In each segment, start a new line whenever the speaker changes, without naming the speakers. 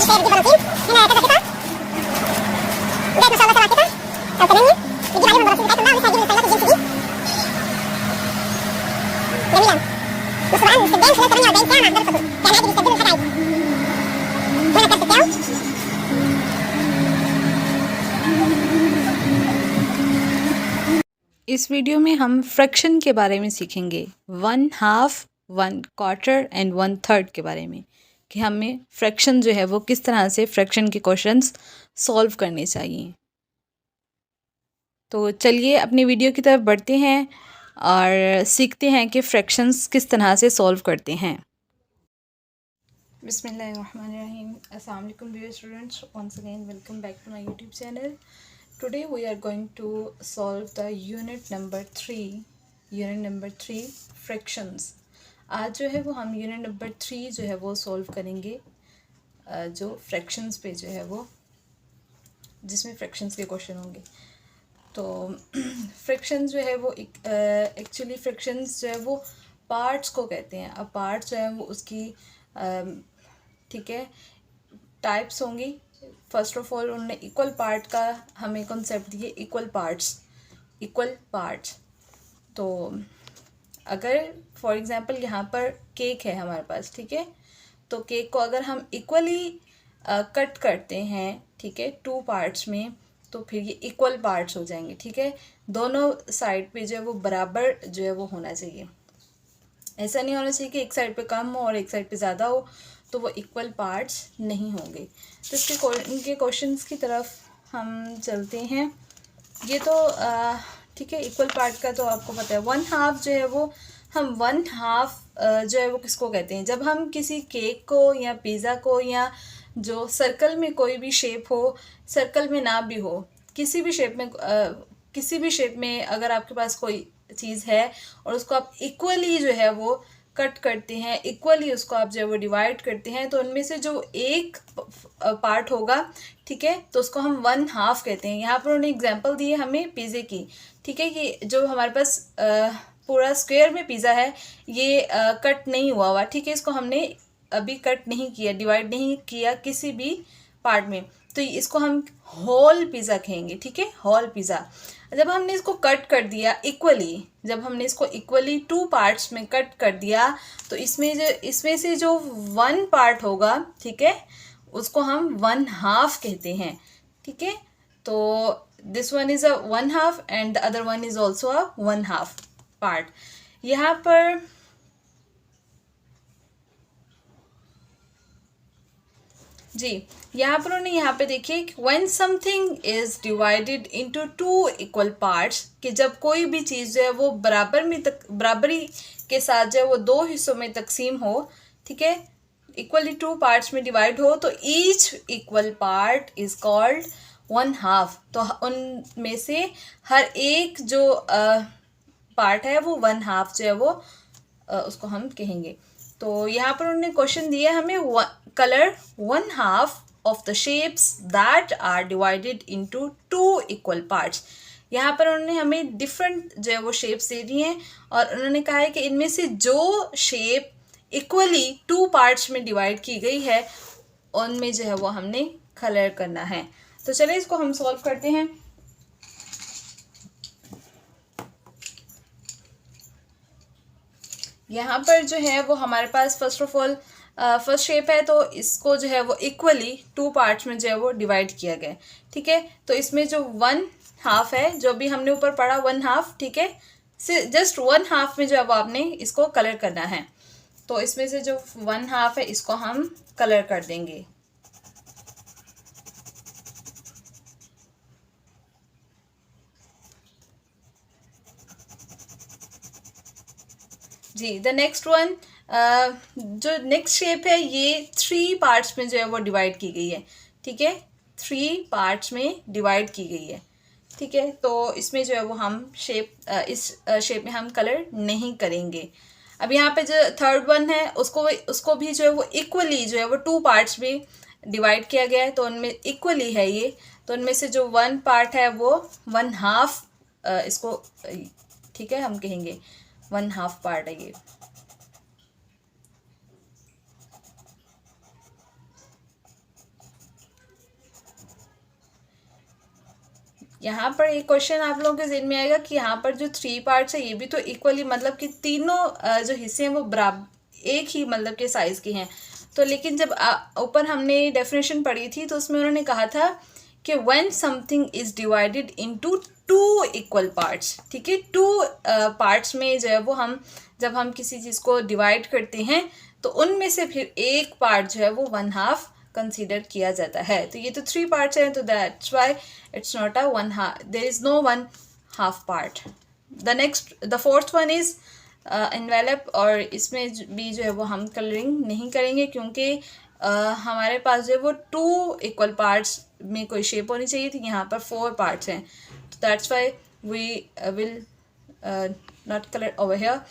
इस वीडियो में हम फ्रैक्शन के बारे में सीखेंगे, 1/2, 1/4 एंड 1/3 के बारे में, कि हमें फ्रैक्शन जो है वो किस तरह से फ्रैक्शन के क्वेश्चंस सॉल्व करने चाहिए। तो चलिए अपनी वीडियो की तरफ बढ़ते हैं और सीखते हैं कि फ्रैक्शंस किस तरह से सॉल्व करते हैं। बिस्मिल्लाहिर्रहमानिर्रहीम। अस्सलाम वालेकुम dear students, once again welcome back to my YouTube channel. Today we are going to solve the unit number 3 fractions। आज जो है वो हम यूनिट नंबर 3 जो है वो सॉल्व करेंगे, जो फ्रैक्शंस पे जो है वो, जिसमें फ्रैक्शंस के क्वेश्चन होंगे। तो फ्रैक्शंस जो है वो एक्चुअली फ्रैक्शंस जो है वो पार्ट्स को कहते हैं। अब पार्ट्स जो है वो उसकी ठीक है टाइप्स होंगी। फर्स्ट ऑफ ऑल उन्होंने इक्वल पार्ट का हमें कॉन्सेप्ट दिए, इक्वल पार्ट्स। तो अगर फॉर एग्जांपल यहाँ पर केक है हमारे पास, ठीक है, तो केक को अगर हम इक्वली कट करते हैं, ठीक है, 2 पार्ट्स में, तो फिर ये इक्वल पार्ट्स हो जाएंगे। ठीक है, दोनों साइड पे जो है वो बराबर जो है वो होना चाहिए। ऐसा नहीं होना चाहिए कि एक साइड पे कम हो और एक साइड पे ज़्यादा हो, तो वो इक्वल पार्ट्स नहीं होंगे। तो इनके क्वेश्चंस की तरफ हम चलते हैं। ये तो ठीक है, इक्वल पार्ट का तो आपको पता है। 1/2 जो है वो हम 1/2 जो है वो किसको कहते हैं, जब हम किसी केक को या पिज़्ज़ा को या जो सर्कल में कोई भी शेप हो, सर्कल में ना भी हो, किसी भी शेप में अगर आपके पास कोई चीज़ है और उसको आप इक्वली जो है वो कट करते हैं, इक्वली उसको आप जो है वो डिवाइड करते हैं, तो उनमें से जो एक पार्ट होगा, ठीक है, तो उसको हम 1/2 कहते हैं। यहाँ पर उन्होंने एग्जांपल दी है हमें पिज़्ज़े की, ठीक है, कि जो हमारे पास पूरा स्क्वायर में पिज़्ज़ा है, ये कट नहीं हुआ, ठीक है, इसको हमने अभी कट नहीं किया, डिवाइड नहीं किया किसी भी पार्ट में, तो इसको हम होल पिज़्ज़ा कहेंगे। ठीक है, होल पिज़्ज़ा। जब हमने इसको कट कर दिया इक्वली, जब हमने इसको इक्वली 2 पार्ट्स में कट कर दिया, तो इसमें से जो 1 पार्ट होगा, ठीक है, उसको हम 1/2 कहते हैं। ठीक है, तो this one is a 1/2 and the other one is also a 1/2 part. यहाँ पर जी, यहाँ पर उन्होंने यहाँ पे देखिए, when something is divided into 2 equal parts, कि जब कोई भी चीज़ जो है वो बराबरी के साथ जो है वो 2 हिस्सों में तकसीम हो, ठीक है, इक्वली 2 पार्ट्स में डिवाइड हो, तो each equal part is called 1/2। तो उनमें से हर एक जो पार्ट है वो 1/2 जो है वो उसको हम कहेंगे। तो यहाँ पर उन्होंने क्वेश्चन दिया हमें, colour 1/2 of the shapes that are divided into 2 equal parts. यहाँ पर उन्होंने हमें डिफरेंट जो है वो शेप्स दे दी हैं और उन्होंने कहा है कि इनमें से जो शेप इक्वली 2 पार्ट्स में डिवाइड की गई है, उनमें जो है वो हमने कलर करना है। तो चलिए इसको हम सॉल्व करते हैं। यहाँ पर जो है वो हमारे पास first of all first shape है, तो इसको जो है वो इक्वली 2 पार्ट्स में जो है वो डिवाइड किया गया। ठीक है, तो इसमें जो 1/2 है, जो भी हमने ऊपर पढ़ा 1/2, ठीक है, जस्ट 1/2 में जो है वो आपने इसको कलर करना है। तो इसमें से जो 1/2 है इसको हम कलर कर देंगे। जी, द नेक्स्ट वन, जो नेक्स्ट शेप है ये 3 पार्ट्स में जो है वो डिवाइड की गई है। ठीक है, 3 पार्ट्स में डिवाइड की गई है। ठीक है, तो इसमें जो है वो हम इस शेप में हम कलर नहीं करेंगे। अब यहाँ पे जो थर्ड वन है उसको भी जो है वो इक्वली जो है वो 2 पार्ट्स में डिवाइड किया गया है, तो उनमें इक्वली है ये, तो उनमें से जो 1 पार्ट है वो 1/2 इसको, ठीक है, हम कहेंगे 1/2 पार्ट है ये। यहाँ पर एक क्वेश्चन आप लोगों के ज़हन में आएगा कि यहाँ पर जो 3 पार्ट्स है ये भी तो इक्वली, मतलब कि तीनों जो हिस्से हैं वो बराबर एक ही मतलब के साइज़ के हैं। तो लेकिन जब ऊपर हमने डेफिनेशन पढ़ी थी तो उसमें उन्होंने कहा था कि when something is divided into 2 equal parts, ठीक है, 2 पार्ट्स में जो है वो हम जब हम किसी चीज़ को डिवाइड करते हैं तो उनमें से फिर एक पार्ट जो है वो 1/2 कंसीडर किया जाता है। तो ये तो 3 पार्ट्स हैं, तो that's why it's not a 1/2, there is no 1/2 part. The fourth one is envelope, और इसमें भी जो है वो हम कलरिंग नहीं करेंगे क्योंकि हमारे पास जो है वो 2 इक्वल पार्ट्स में कोई शेप होनी चाहिए थी, यहाँ पर 4 पार्ट्स हैं, तो that's why we will not colour over here.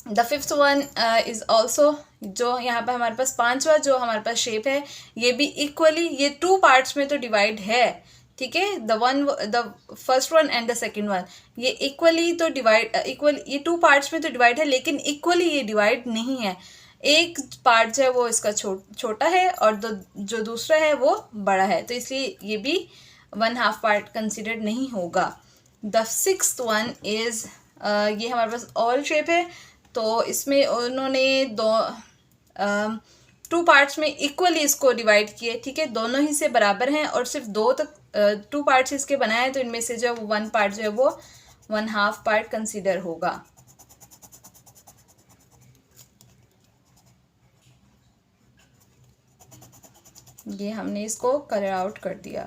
The fifth one is also, जो यहाँ पर हमारे पास पांचवा जो हमारे पास शेप है ये भी इक्वली, ये 2 पार्ट्स में तो डिवाइड है, ठीक है, the first one and the second one, ये इक्वली तो डिवाइड इक्वल, ये 2 पार्ट्स में तो डिवाइड है लेकिन इक्वली ये डिवाइड नहीं है। एक पार्ट जो है वो इसका छोटा है और जो दूसरा है वो बड़ा है, तो इसलिए ये भी 1/2 पार्ट कंसिडर नहीं होगा। द सिक्स्थ वन इज़, ये हमारे पास ऑल शेप है, तो इसमें उन्होंने 2 पार्ट्स में इक्वली इसको डिवाइड किए, ठीक है, दोनों ही से बराबर हैं और सिर्फ 2 तक 2 पार्ट्स इसके बनाए हैं, तो इनमें से जो 1 पार्ट जो है वो 1/2 पार्ट कंसीडर होगा। ये हमने इसको कलर आउट कर दिया।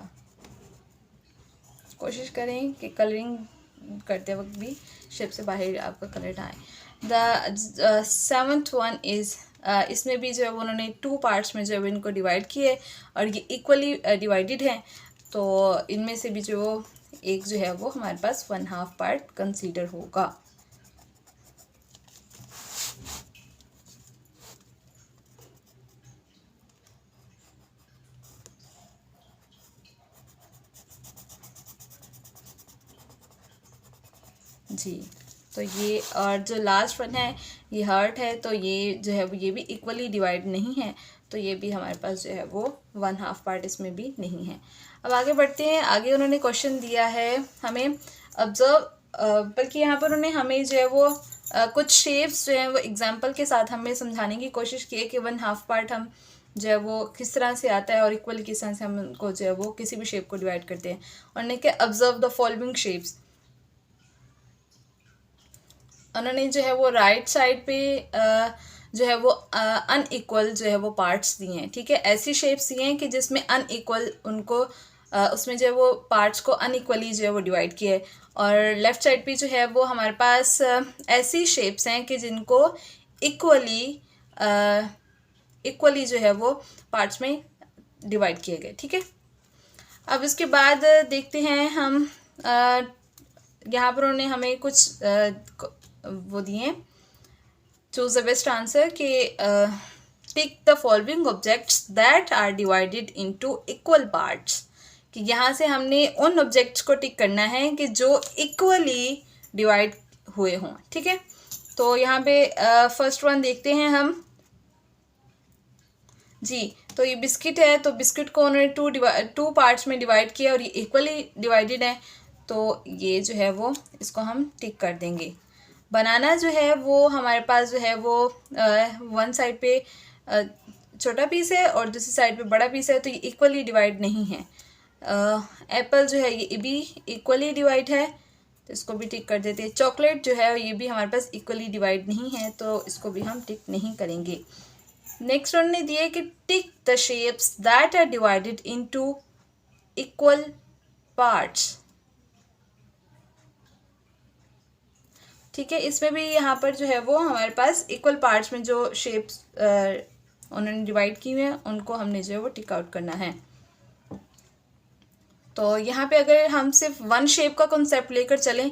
कोशिश करें कि कलरिंग करते वक्त भी शेप से बाहर आपका कलर ना आए। द सेवन्थ वन इज़, इसमें भी जो है उन्होंने 2 पार्ट्स में जो है इनको डिवाइड किए और ये इक्वली डिवाइडेड हैं, तो इनमें से भी जो एक जो है वो हमारे पास 1/2 पार्ट कंसीडर होगा। जी, तो ये, और जो लास्ट वन है ये हार्ट है, तो ये जो है ये भी इक्वली डिवाइड नहीं है, तो ये भी हमारे पास जो है वो 1/2 पार्ट इसमें भी नहीं है। अब आगे बढ़ते हैं। आगे उन्होंने क्वेश्चन दिया है हमें ऑब्जर्व, बल्कि यहाँ पर उन्होंने हमें जो है वो कुछ शेप्स जो हैं वो एग्जांपल के साथ हमें समझाने की कोशिश की है कि 1/2 पार्ट हम जो है वो किस तरह से आता है और इक्वल किस तरह से हम उनको जो है वो किसी भी शेप को डिवाइड करते हैं। उन्होंने कहा ऑब्जर्व द फॉलोइंग शेप्स। उन्होंने जो है वो राइट साइड पे जो है वो अनइक्वल जो है वो पार्ट्स दिए हैं, ठीक है, ऐसी शेप्स दिए हैं कि जिसमें अनइक्वल उनको उसमें जो है वो पार्ट्स को अनइक्वली जो है वो डिवाइड किया है। और लेफ़्ट साइड पे जो है वो हमारे पास ऐसी शेप्स हैं कि जिनको इक्वली जो है वो पार्ट्स में डिवाइड किए गए, ठीक है। अब इसके बाद देखते हैं हम, यहाँ पर उन्होंने हमें कुछ वो दिए, चूज द बेस्ट आंसर कि tick the following objects that are divided into equal parts, कि यहाँ से हमने उन ऑब्जेक्ट्स को टिक करना है कि जो इक्वली डिवाइड हुए हों, ठीक है। तो यहाँ पे फर्स्ट वन देखते हैं हम जी। तो ये बिस्किट है, तो बिस्किट को उन्होंने 2 पार्ट्स में डिवाइड किया और ये इक्वली डिवाइडेड है, तो ये जो है वो इसको हम टिक कर देंगे। बनाना जो है वो हमारे पास जो है वो वन साइड पे छोटा पीस है और दूसरी साइड पे बड़ा पीस है, तो ये इक्वली डिवाइड नहीं है। एप्पल जो है ये भी इक्वली डिवाइड है, तो इसको भी टिक कर देते हैं। चॉकलेट जो है ये भी हमारे पास इक्वली डिवाइड नहीं है, तो इसको भी हम टिक नहीं करेंगे। नेक्स्ट उन्होंने दिया कि tick the shapes that are divided into equal parts, ठीक है। इसमें भी यहाँ पर जो है वो हमारे पास इक्वल पार्ट्स में जो शेप्स उन्होंने डिवाइड की हुई हैं उनको हमने जो है वो टिक आउट करना है। तो यहाँ पे अगर हम सिर्फ 1 शेप का कॉन्सेप्ट लेकर चलें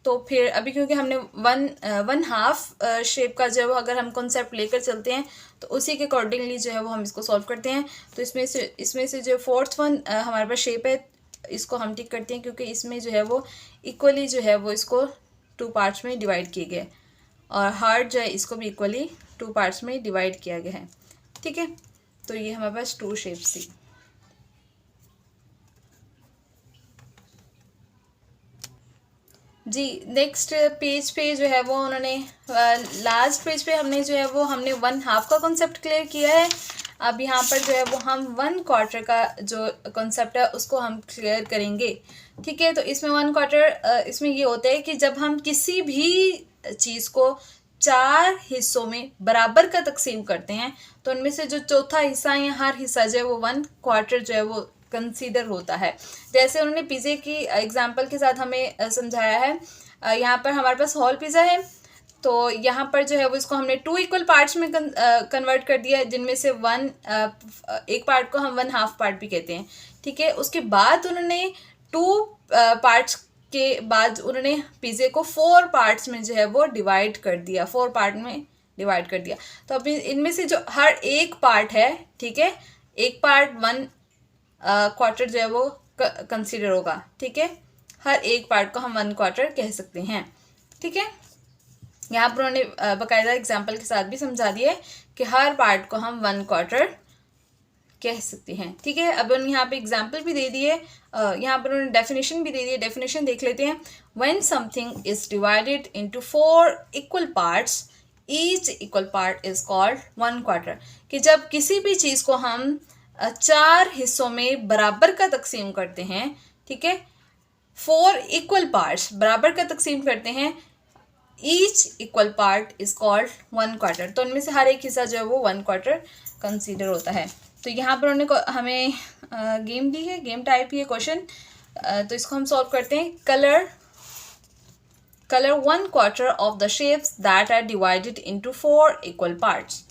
तो फिर अभी क्योंकि हमने 1/2 शेप का जो है वो अगर हम कॉन्सेप्ट लेकर चलते हैं तो उसी के अकॉर्डिंगली जो है वो हम इसको सॉल्व करते हैं। तो इसमें से जो फोर्थ वन हमारे पास शेप है इसको हम टिक करते हैं क्योंकि इसमें जो है वो इक्वली जो है वो इसको 2 पार्ट्स में डिवाइड किए गए, और हार्ट जो है इसको भी इक्वली 2 पार्ट्स में डिवाइड किया गया है, ठीक है। तो ये हमारे पास 2 शेप्स थी। जी नेक्स्ट पेज पे जो है वो उन्होंने लास्ट पेज पे हमने जो है वो हमने 1/2 का कॉन्सेप्ट क्लियर किया है। अब यहाँ पर जो है वो हम 1/4 का जो कॉन्सेप्ट है उसको हम क्लियर करेंगे। ठीक है, तो इसमें 1/4 इसमें ये होता है कि जब हम किसी भी चीज़ को 4 हिस्सों में बराबर का तकसीम करते हैं तो उनमें से जो चौथा हिस्सा है या हर हिस्सा जो है वो 1/4 जो है वो कंसीडर होता है। जैसे उन्होंने पिज़्ज़े की एग्जांपल के साथ हमें समझाया है। यहाँ पर हमारे पास होल पिज़्ज़ा है, तो यहाँ पर जो है वो इसको हमने 2 इक्वल पार्ट्स में कन्वर्ट कर दिया है, जिनमें से एक पार्ट को हम 1/2 पार्ट भी कहते हैं। ठीक है, उसके बाद उन्होंने 2 पार्ट्स के बाद उन्होंने पिज़्ज़े को 4 पार्ट्स में जो है वो डिवाइड कर दिया, 4 पार्ट में डिवाइड कर दिया। तो अभी इनमें से जो हर एक पार्ट है, ठीक है, एक पार्ट 1/4 जो है वो कंसीडर होगा। ठीक है, हर एक पार्ट को हम 1/4 कह सकते हैं। ठीक है, यहाँ पर उन्होंने बाकायदा एग्जाम्पल के साथ भी समझा दिया है कि हर पार्ट को हम 1/4 कह सकते हैं। ठीक है, अब उन्होंने यहाँ पे एग्जाम्पल भी दे दिए, यहाँ पर उन्होंने डेफिनेशन भी दे दी है। डेफिनेशन देख लेते हैं। When something is divided into 4 equal parts, each equal part is called 1/4। कि जब किसी भी चीज़ को हम 4 हिस्सों में बराबर का तकसीम करते हैं, ठीक है, 4 इक्वल पार्ट्स बराबर का तकसीम करते हैं, each equal part is called 1/4। तो उनमें से हर एक हिस्सा जो है वो 1/4 कंसीडर होता है। तो यहाँ पर उन्होंने हमें गेम दी है, गेम टाइप ही है क्वेश्चन, तो इसको हम सॉल्व करते हैं। Colour 1/4 of the shapes that are divided into 4 equal parts.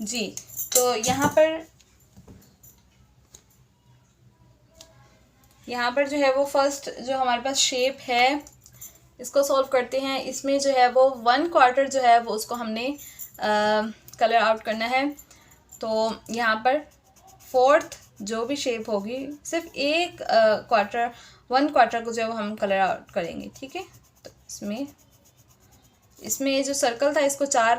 जी, तो यहाँ पर जो है वो फर्स्ट जो हमारे पास शेप है इसको सॉल्व करते हैं। इसमें जो है वो 1/4 जो है वो उसको हमने कलर आउट करना है। तो यहाँ पर 4th जो भी शेप होगी सिर्फ एक 1/4 को जो है वो हम कलर आउट करेंगे। ठीक है, तो इसमें जो सर्कल था इसको 4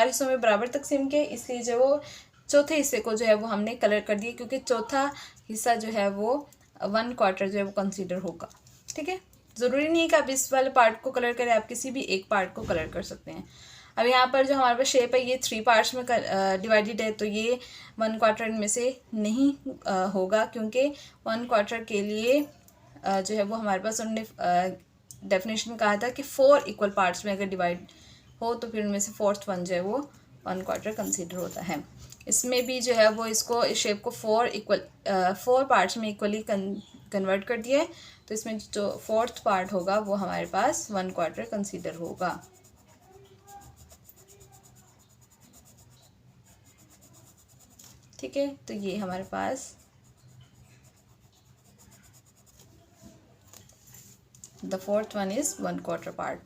हिस्सों में बराबर तकसीम के, इसलिए जो वो चौथे हिस्से को जो है वो हमने कलर कर दिया, क्योंकि चौथा हिस्सा जो है वो 1/4 जो है वो कंसीडर होगा। ठीक है, ज़रूरी नहीं है कि आप इस वाले पार्ट को कलर करें, आप किसी भी एक पार्ट को कलर कर सकते हैं। अब यहाँ पर जो हमारे पास शेप है ये 3 पार्ट्स में डिवाइडेड है, तो ये 1/4 इनमें से नहीं होगा, क्योंकि 1/4 के लिए जो है वो हमारे पास उन्होंने डेफिनेशन में कहा था कि 4 इक्वल पार्ट्स में अगर डिवाइड हो तो फिर उनमें से 4th वन जो है वो 1/4 कंसीडर होता है। इसमें भी जो है वो इसको इस शेप को 4 पार्ट्स में इक्वली कन्वर्ट कर दिया है, तो इसमें जो 4th पार्ट होगा वो हमारे पास 1/4 कंसीडर होगा। ठीक है, तो ये हमारे पास the 4th one is 1/4 part.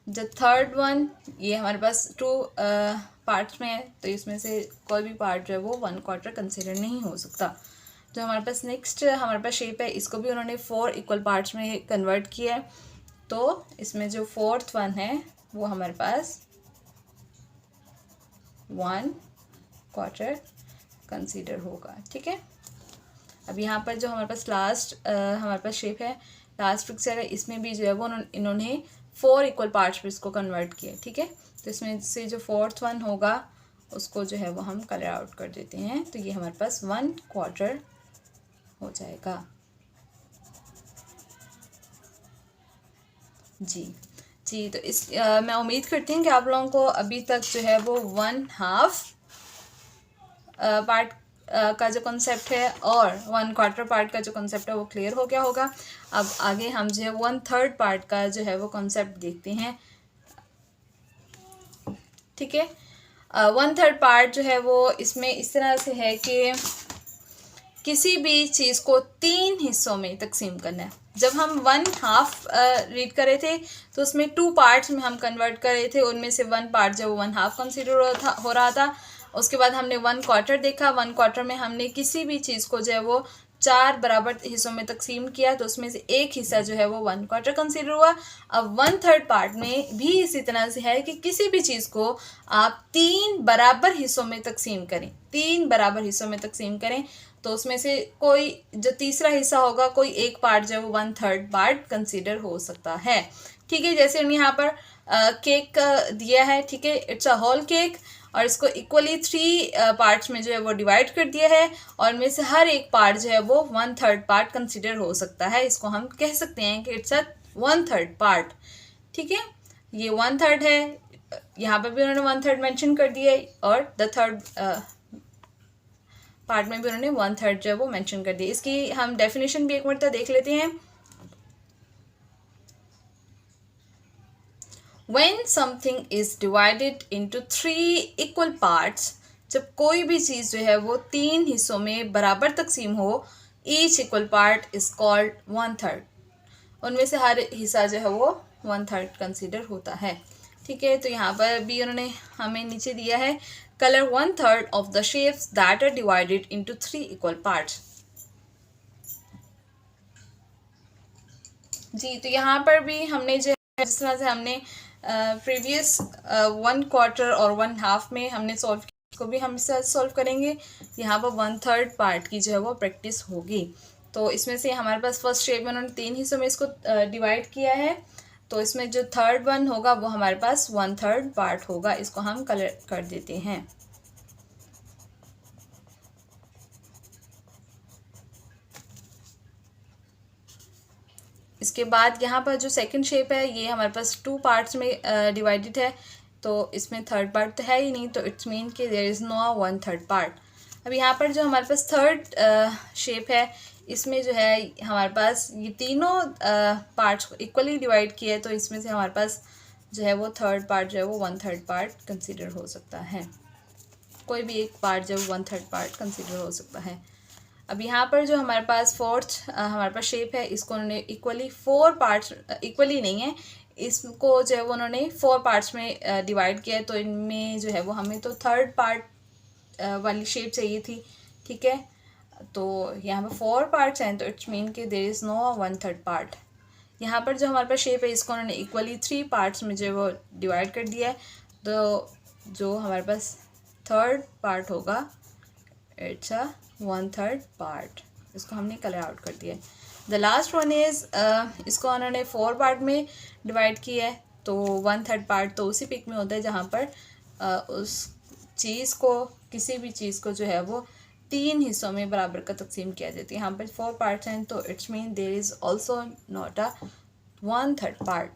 The 3rd one ये हमारे पास 2 पार्ट्स में है, तो इसमें से कोई भी पार्ट जो है वो 1/4 कंसीडर नहीं हो सकता। जो हमारे पास नेक्स्ट हमारे पास शेप है इसको भी उन्होंने 4 इक्वल पार्ट्स में कन्वर्ट किया है, तो इसमें जो 4th वन है वो हमारे पास 1/4 कंसीडर होगा। ठीक है, अब यहाँ पर जो हमारे पास हमारे पास शेप है, लास्ट पिक्चर है, इसमें भी जो है वो इन्होंने 4 इक्वल पार्ट्स में इसको कन्वर्ट किया। ठीक है, तो इसमें से जो 4th वन होगा उसको जो है वो हम कलर आउट कर देते हैं, तो ये हमारे पास 1/4 हो जाएगा। जी, तो मैं उम्मीद करती हूँ कि आप लोगों को अभी तक जो है वो 1/2 पार्ट का जो कॉन्सेप्ट है और 1/4 पार्ट का जो कॉन्सेप्ट है वो क्लियर हो गया होगा। अब आगे हम जो है 1/3 पार्ट का जो है वो कॉन्सेप्ट देखते हैं। ठीक है, 1/3 पार्ट जो है वो इसमें इस तरह से है कि किसी भी चीज़ को 3 हिस्सों में तकसीम करना है। जब हम 1/2 रीड कर रहे थे तो उसमें 2 पार्ट्स में हम कन्वर्ट कर रहे थे, उनमें से 1 पार्ट जो 1/2 कंसिडर हो रहा था। उसके बाद हमने 1/4 देखा, 1/4 में हमने किसी भी चीज़ को जो है वो 4 बराबर हिस्सों में तकसीम किया, तो उसमें से एक हिस्सा जो है वो 1/4 कंसिडर हुआ। अब 1/3 पार्ट में भी इसी तरह से है कि किसी भी चीज़ को आप 3 बराबर हिस्सों में तकसीम करें, 3 बराबर हिस्सों में तकसीम करें तो उसमें से कोई जो तीसरा हिस्सा होगा, कोई एक पार्ट जो है वो 1/3 पार्ट कंसीडर हो सकता है। ठीक है, जैसे यहाँ पर केक दिया है, ठीक है, इट्स अ होल केक, और इसको इक्वली 3 पार्ट्स में जो है वो डिवाइड कर दिया है, और में से हर एक पार्ट जो है वो 1/3 पार्ट कंसीडर हो सकता है। इसको हम कह सकते हैं कि इट्स अ 1/3 पार्ट। ठीक है, ये 1/3 है, यहाँ पर भी उन्होंने 1/3 मेंशन कर दिया है, और द थर्ड पार्ट में भी उन्होंने 1/3 जो है वो मेंशन कर दिया। इसकी हम डेफिनेशन भी एक मरतबा देख लेते हैं। When something is divided into 3 equal parts, जब कोई भी चीज़ जो है वो 3 हिस्सों में बराबर तकसीम हो, each equal part is called 1/3। उनमें से हर हिस्सा जो है वो 1/3 कंसीडर होता है। ठीक है, तो यहाँ पर भी उन्होंने हमें नीचे दिया है, colour 1/3 of the shapes that are divided into 3 equal parts. जी, तो यहाँ पर भी हमने जो है जिस तरह से हमने प्रीवियस 1/4 और 1/2 में हमने सॉल्व किया, इसको भी हम इससे सॉल्व करेंगे। यहाँ पर 1/3 पार्ट की जो है वो प्रैक्टिस होगी। तो इसमें से हमारे पास फर्स्ट शेप में उन्होंने 3 हिस्सों में इसको डिवाइड किया है, तो इसमें जो थर्ड वन होगा वो हमारे पास 1/3 पार्ट होगा। इसको हम कलर कर देते हैं। इसके बाद यहाँ पर जो सेकंड शेप है ये हमारे पास 2 पार्ट्स में डिवाइडेड है, तो इसमें थर्ड पार्ट तो है ही नहीं, तो इट्स मीन कि देयर इज़ नो 1/3 पार्ट। अब यहाँ पर जो हमारे पास थर्ड शेप है, इसमें जो है हमारे पास ये तीनों पार्ट्स को इक्वली डिवाइड किया है, तो इसमें से हमारे पास जो है वो थर्ड पार्ट जो है वो 1/3 पार्ट कंसिडर हो सकता है। कोई भी एक पार्ट जो 1/3 पार्ट कंसिडर हो सकता है। अब यहाँ पर जो हमारे पास फोर्थ हमारे पास शेप है, इसको उन्होंने इक्वली 4 पार्ट्स, इक्वली नहीं है, इसको जो है वो उन्होंने 4 पार्ट्स में डिवाइड किया है, तो इनमें जो है वो हमें तो थर्ड पार्ट वाली शेप चाहिए थी। ठीक है, तो यहाँ पर 4 पार्ट्स हैं, तो इट्स मीन कि देयर इज़ नो 1/3 पार्ट। यहाँ पर जो हमारे पास शेप है, इसको उन्होंने इक्वली 3 पार्ट्स में जो है वो डिवाइड कर दिया है, तो जो हमारे पास थर्ड पार्ट होगा इट्स अ 1/3 पार्ट। इसको हमने कलर आउट कर दिया है। द लास्ट वन इज़, इसको उन्होंने 4 पार्ट में डिवाइड किया है, तो 1/3 पार्ट तो उसी पिक में होता है जहाँ पर उस चीज़ को, किसी भी चीज़ को जो है वो 3 हिस्सों में बराबर का तकसीम किया जाता है। यहाँ पर 4 पार्ट्स हैं, तो it's mean there is also not a 1/3 part.